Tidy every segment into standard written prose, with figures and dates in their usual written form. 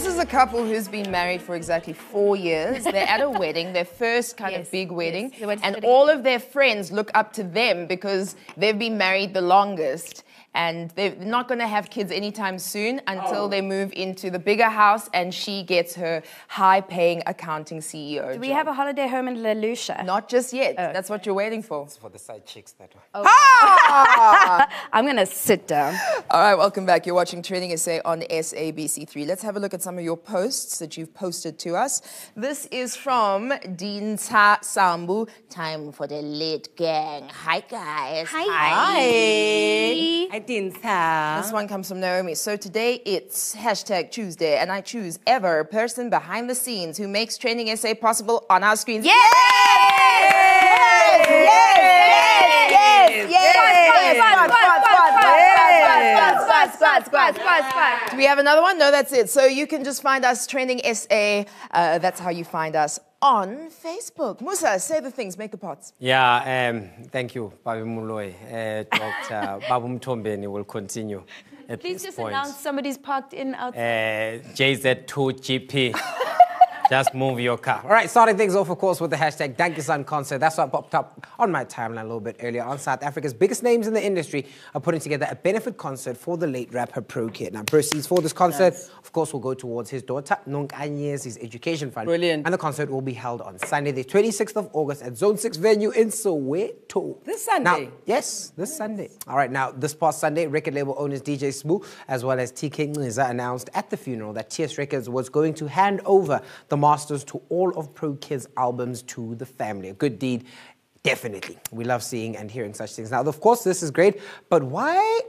this is a couple who's been married for exactly 4 years. They're at a wedding, their first kind of big wedding, and all of their friends look up to them because they've been married the longest. And they're not going to have kids anytime soon until they move into the bigger house and she gets her high-paying accounting CEO Do we have a holiday home in La Lucia? Not just yet. That's what you're waiting for. It's for the side chicks, that one. Oh. Ah! I'm going to sit down. All right, welcome back. You're watching Training SA on SABC3. Let's have a look at some of your posts that you've posted to us. This is from Dinta Sambu. Time for the late gang. Hi, guys. Hi. This one comes from Naomi. So today it's #Tuesday, and I choose ever person behind the scenes who makes Training SA possible on our screens. Yes! Do we have another one? No, that's it. So you can just find us Training SA. That's how you find us on Facebook. Musa, say the things, make the pots. Yeah, thank you, Babi Muloy. Dr. Babu Mtombeni will continue at Please this just point. announce somebody's parked in outside. JZ2GP. Just move your car. All right, starting things off, of course, with the #Dankisan concert. That's what popped up on my timeline a little bit earlier on. South Africa's biggest names in the industry are putting together a benefit concert for the late rapper Pro Kid. Now, proceeds for this concert, of course, will go towards his daughter, Nonkanye's education fund. Brilliant. And the concert will be held on Sunday, the 26th of August at Zone 6 venue in Soweto. This Sunday? Now, yes, this Sunday. All right, now, this past Sunday, record label owners DJ Smooth, as well as TK Musa, announced at the funeral that TS Records was going to hand over the masters to all of Pro Kid's albums to the family. A good deed, definitely. We love seeing and hearing such things. Now, of course, this is great, but why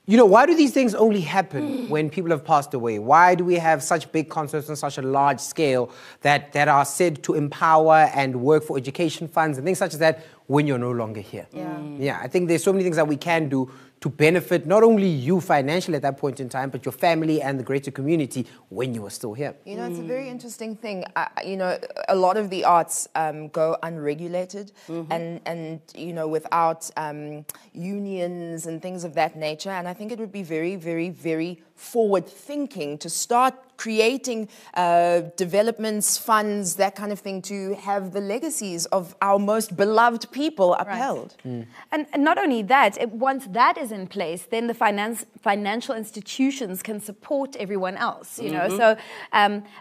do these things only happen when people have passed away? Why do we have such big concerts on such a large scale that are said to empower and work for education funds and things such as that when you're no longer here? Yeah, I think there's so many things that we can do to benefit not only you financially at that point in time, but your family and the greater community when you are still here. You know, it's a very interesting thing. You know, a lot of the arts go unregulated and, you know, without unions and things of that nature. And I think it would be very, very, very forward-thinking to start creating developments, funds, that kind of thing, to have the legacies of our most beloved people upheld. Right. And not only that, once that is in place, then the financial institutions can support everyone else, you know. So,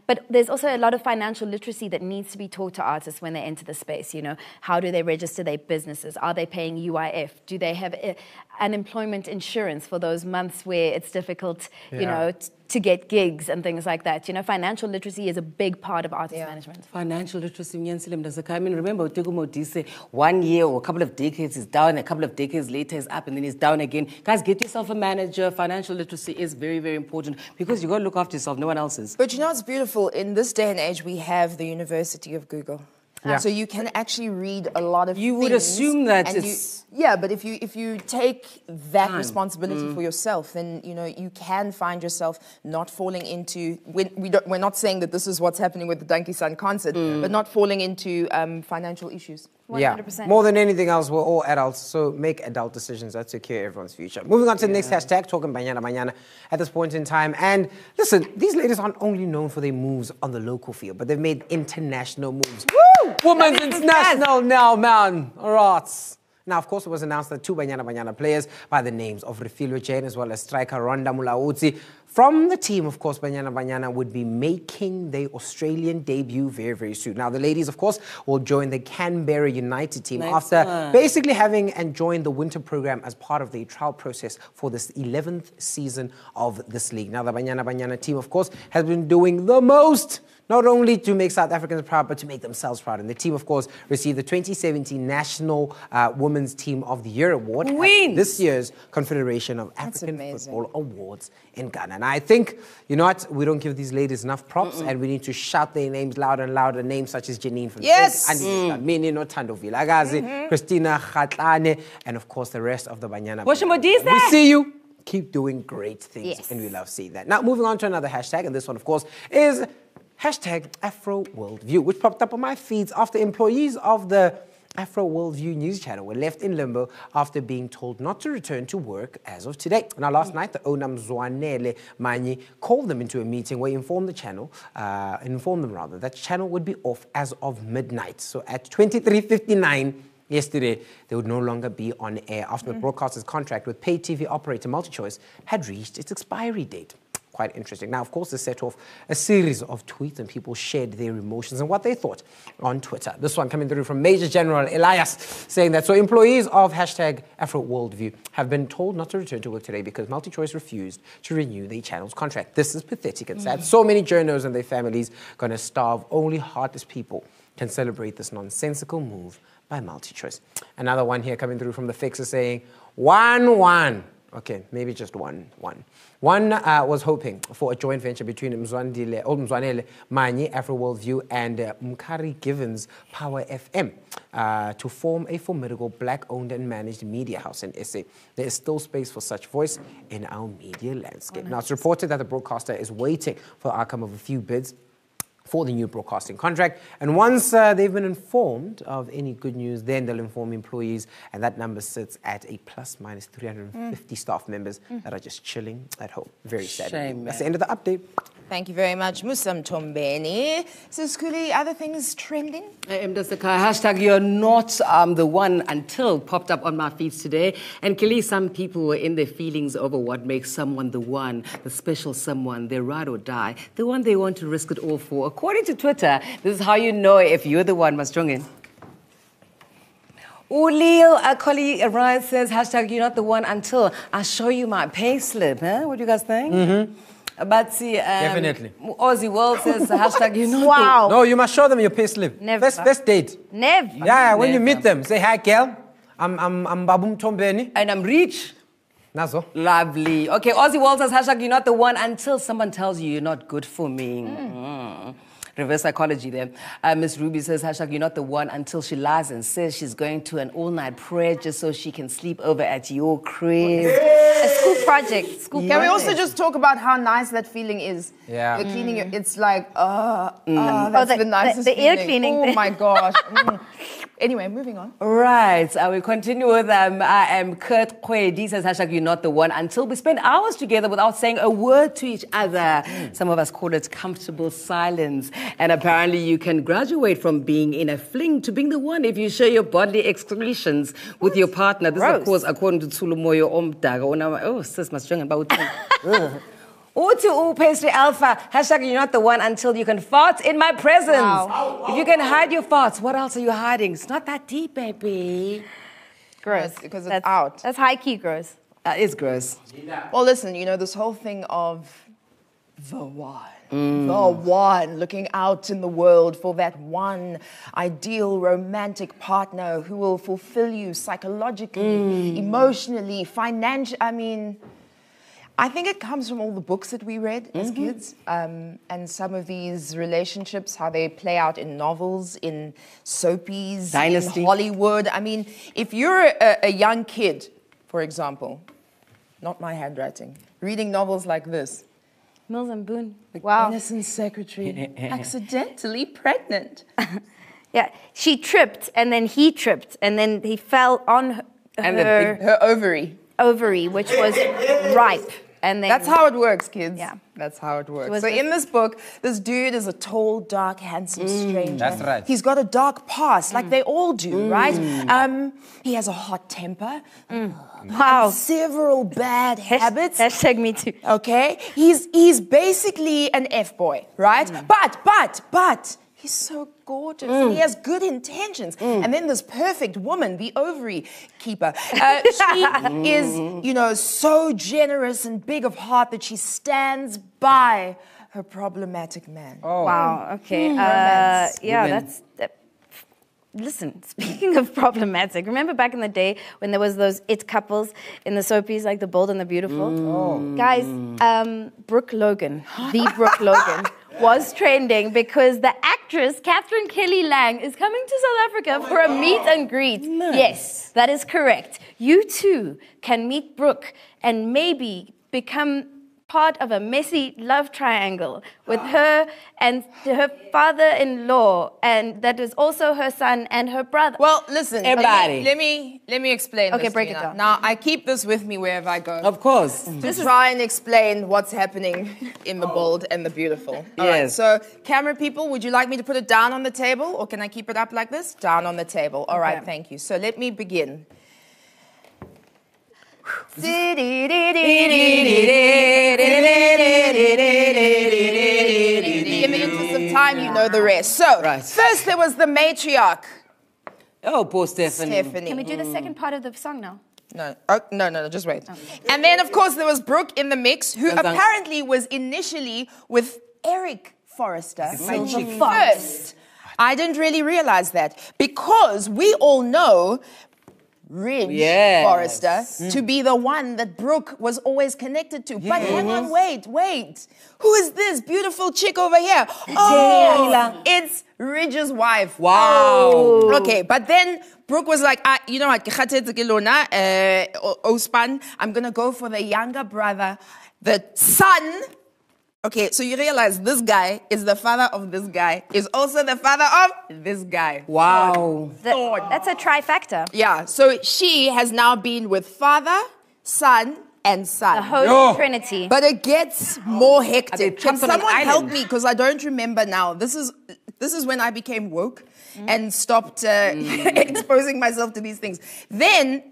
but there's also a lot of financial literacy that needs to be taught to artists when they enter the space, you know. How do they register their businesses? Are they paying UIF? Do they have unemployment insurance for those months where it's difficult, you know, to get gigs and things like that? You know, financial literacy is a big part of artist management. Financial literacy, I mean, remember, Utego Modise, 1 year or a couple of decades is down, a couple of decades later is up, and then it's down again. Guys, get yourself a manager. Financial literacy is very, very important because you got to look after yourself, no one else is. But you know what's beautiful? In this day and age, we have the University of Google. Yeah. So you can actually read a lot of You would assume that it's... Yeah, but if you take that responsibility for yourself, then, you know, you can find yourself not falling into... We're not saying that this is what's happening with the Dankisan concert, but not falling into financial issues. 100%. Yeah, more than anything else, we're all adults, so make adult decisions that secure everyone's future. Moving on to the next #, talking Banyana at this point in time. And listen, these ladies aren't only known for their moves on the local field, but they've made international moves. Woo! Women's International now, man. All right. Now, of course, it was announced that two Banyana players by the names of Refilwe Jane as well as striker Rhonda Mulaudzi from the team, of course, Banyana would be making their Australian debut very, very soon. Now, the ladies, of course, will join the Canberra United team after basically having and joined the winter program as part of the trial process for this 11th season of this league. Now, the Banyana team, of course, has been doing the most, not only to make South Africans proud, but to make themselves proud. And the team, of course, received the 2017 National Women's Team of the Year award at this year's Confederation of African Football Awards in Ghana. And I think, you know what, we don't give these ladies enough props, and we need to shout their names louder and louder. Names such as Janine from Mini Notando Vilagazi, Christina Khatlane, and of course the rest of the Banyana. We see you. Keep doing great things, and we love seeing that. Now, moving on to another #, and this one, of course, is #AfroWorldView, which popped up on my feeds after employees of the Afro Worldview News Channel were left in limbo after being told not to return to work as of today. Now, last night, the owner Mzwanele Manyi called them into a meeting where he informed them that the channel would be off as of midnight. So at 23:59 yesterday, they would no longer be on air after the broadcaster's contract with pay TV operator MultiChoice had reached its expiry date. Quite interesting. Now, of course, this set off a series of tweets and people shared their emotions and what they thought on Twitter. This one coming through from Major General Elias saying that, so employees of #AfroWorldview have been told not to return to work today because MultiChoice refused to renew the channel's contract. This is pathetic and sad. So many journos and their families going to starve. Only heartless people can celebrate this nonsensical move by MultiChoice. Another one here coming through from the Fixer saying, 1-1. Okay, maybe just one. One was hoping for a joint venture between Mzwanele Manyi, Afro Worldview, and Mkari Givens Power FM to form a formidable black-owned and managed media house in SA. There is still space for such voice in our media landscape. Now, it's reported that the broadcaster is waiting for the outcome of a few bids for the new broadcasting contract. And once they've been informed of any good news, then they'll inform employees. And that number sits at a plus minus 350 staff members that are just chilling at home. Very sad. Shame, That's the end of the update. Thank you very much, Musa Mtombeni. So, Skuli, other things trending? Hashtag you're not the one until popped up on my feeds today. And clearly some people were in their feelings over what makes someone the one, the special someone, their ride or die, the one they want to risk it all for. According to Twitter, this is how you know if you're the one, Mastrongin. Ulil Akoli Ryan says, hashtag you're not the one until I show you my pay slip. Huh? What do you guys think? But see, Definitely. Aussie World says, hashtag you're not Wow. No, you must show them your pay slip. Never. First date. Never. Yeah, when you Never. meet them, say, hi, girl. I'm Babu Mtombeni. and I'm rich. Nazo. Lovely. Okay, Aussie World says, hashtag you're not the one until someone tells you you're not good for me. Reverse psychology there. Miss Ruby says, hashtag you're not the one until she lies and says she's going to an all-night prayer just so she can sleep over at your crib. A school project. School Can we also just talk about how nice that feeling is? Yeah. You're cleaning your, it's like, that's the nicest the ear feeling. cleaning. Oh my gosh. Anyway, moving on. Right, we continue with I am Kurt Kwedi says, hashtag you're not the one until we spend hours together without saying a word to each other. Some of us call it comfortable silence. And apparently you can graduate from being in a fling to being the one if you share your bodily excretions with your partner. This is, of course, according to Tsulumoyo Omdaga. Oh, sis, must drink about Utu Pastry Alpha, hashtag you're not the one until you can fart in my presence. Wow. If you can hide your farts, what else are you hiding? It's not that deep, baby. Gross. Because it's out. That's high-key gross. It's gross. Well, listen, you know, this whole thing of the one, looking out in the world for that one ideal romantic partner who will fulfill you psychologically, emotionally, financially. I mean, I think it comes from all the books that we read as kids, and some of these relationships, how they play out in novels, in soapies, Dynasty. in Hollywood. I mean, if you're a young kid, for example, not my handwriting, reading novels like this, Mills and Boone. Wow. innocent secretary, accidentally pregnant. Yeah. She tripped, and then he tripped, and then he fell on her Her ovary. ovary, which was ripe. And then That's how it works, kids. Yeah. That's how it works. was So this- in this book, this dude is a tall, dark, handsome stranger. That's right. He's got a dark past, like they all do, right? He has a hot temper. wow. Several bad habits. Hashtag me too. Okay? He's basically an F-boy, right? But he's so gorgeous. And he has good intentions. And then this perfect woman, the ovary keeper, she is, you know, so generous and big of heart that she stands by her problematic man. Wow. Okay. Romance. Yeah, Women. Listen, speaking of problematic, remember back in the day when there was those it couples in the soapies like The Bold and the Beautiful? Guys, Brooke Logan, the Brooke Logan, was trending because the actress Catherine Kelly Lang is coming to South Africa for a meet and greet. Yes, that is correct. You too can meet Brooke and maybe become part of a messy love triangle with her and her father-in-law, and that is also her son and her brother. Well, listen, Everybody. let me explain Okay, this, break it Tina. down. Now, I keep this with me wherever I go. Of course. To try and explain what's happening in the bold and the beautiful. All right, Yes. so camera people, would you like me to put it down on the table, or can I keep it up like this? Down on the table. All right, thank you. So let me begin. Give me interest of time, you know the rest. So, first there was the matriarch, Oh, poor Stephanie. Can we do the second part of the song now? No, no, just wait. And then, of course, there was Brooke in the mix, who apparently was initially with Eric Forrester. First, I didn't really realize that, because we all know Ridge Forrester to be the one that Brooke was always connected to. But hang on, wait. Who is this beautiful chick over here? Oh, it's Ridge's wife. Wow. Oh. Okay, but then Brooke was like, you know what, Ospan, I'm going to go for the younger brother, the son. Okay, so you realize this guy is the father of this guy, is also the father of this guy. Wow. That's a trifecta. Yeah, so she has now been with father, son, and son. The Holy Trinity. But it gets more hectic. Can trapped on an someone help island? me? Because I don't remember now. This is when I became woke and stopped exposing myself to these things. Then,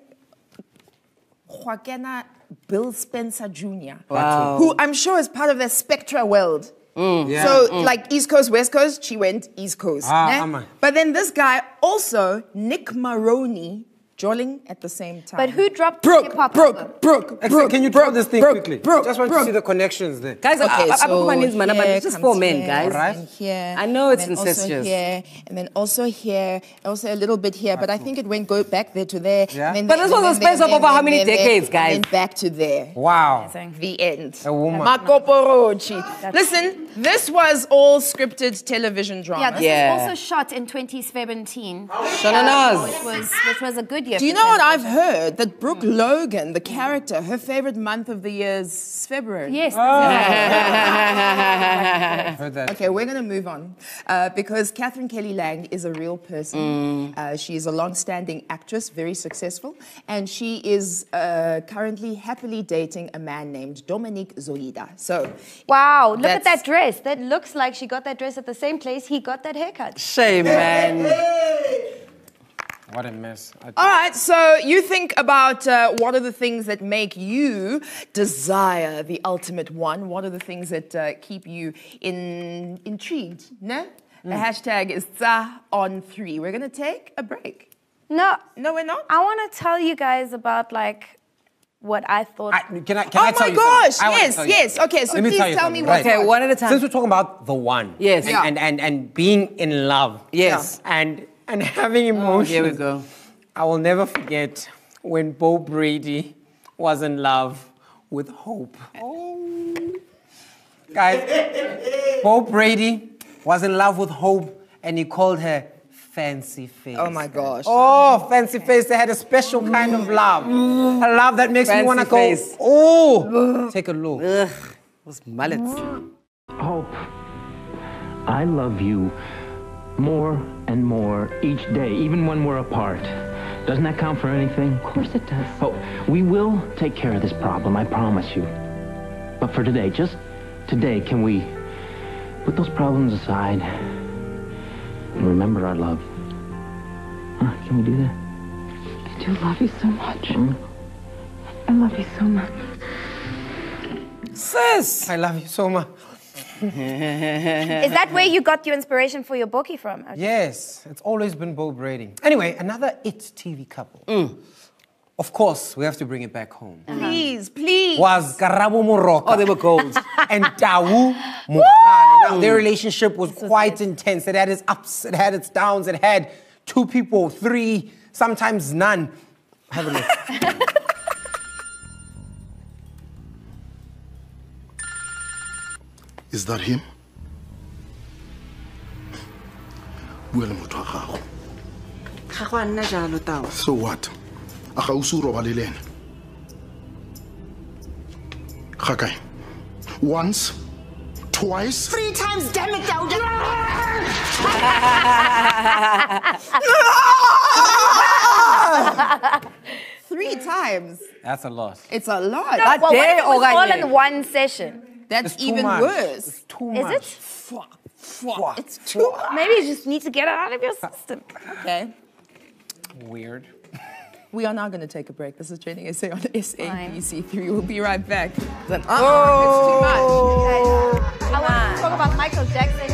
Joaquina Bill Spencer Jr., who I'm sure is part of the Spectra world. So, like East Coast, West Coast, she went East Coast. But then this guy also, Nick Maroney, jolling at the same time. But who dropped Brooke. Can you draw this thing quickly? Brooke, Just want to see the connections there. Guys, Okay, so it's just comes for men, here, guys. Alright. and here, I know it's and then also incestuous. here, and then also here, also a little bit here, but I think it went go back there to there. Yeah. And then But there, this was and a then space there, of over and how then many there, decades, and guys? then back to there. Wow. The end. A woman. Makoporochi. Listen, this was all scripted television drama. Yeah, this was also shot in 2017. Which was a good year. Do you know what I've heard? That Brooke Logan, the character, her favorite month of the year is February. Yes. Heard that. Okay, we're going to move on because Catherine Kelly Lang is a real person. She is a long-standing actress, very successful, and she is currently happily dating a man named Dominique Zoida. So, Wow, look at that's- that dress. That looks like she got that dress at the same place he got that haircut. Shame, man. What a mess. all right, so you think about what are the things that make you desire the ultimate one? What are the things that keep you intrigued? No? The hashtag is #on3. We're going to take a break. No, No, we're not? I want to tell you guys about what I thought. Can I Oh tell my you gosh, something? I wanna tell you yes. something. Okay, so Let me please tell you tell me something, what. right? Okay, one at a time. Since we're talking about the one. Yes. And being in love. Yes. And having emotions. Here we go. I will never forget when Bo Brady was in love with Hope. Guys, Bo Brady was in love with Hope and he called her Fancy Face. Oh my gosh. Oh, Fancy Face. They had a special kind of love. A love that makes me Fancy want to go, face. oh, take a look. Ugh, those mullets. Hope, I love you more and more each day, even when we're apart. Doesn't that count for anything? Of course it does. Oh, we will take care of this problem, I promise you. But for today, just today, can we put those problems aside and remember our love? Huh, can we do that? I do love you so much. I love you so much. Sis, I love you so much. Is that where you got your inspiration for your bookie from? Yes, it's always been Bo Brady. Anyway, another It TV couple. Of course, we have to bring it back home. Please. Was Karabo Moroka. Oh, they were gold. And Tawu Mukhale. Now, their relationship was quite intense. It had its ups, it had its downs, it had 2 people, 3, sometimes none. Have a look. Is that him? Bua le motho wa gago. So what? A ga o se o robale le ene? Ga kae? Once, twice. 3 times, damn it, Dauda. 3 times. That's a lot. It's a lot. Well, what if it was all Okanye. in one session? That's It's too even much. worse. It's too Is much. it? It's too much. Maybe you just need to get it out of your system. Okay. Weird. We are now going to take a break. This is Training SA on SABC3. We'll be right back. I want to talk about Michael Jackson.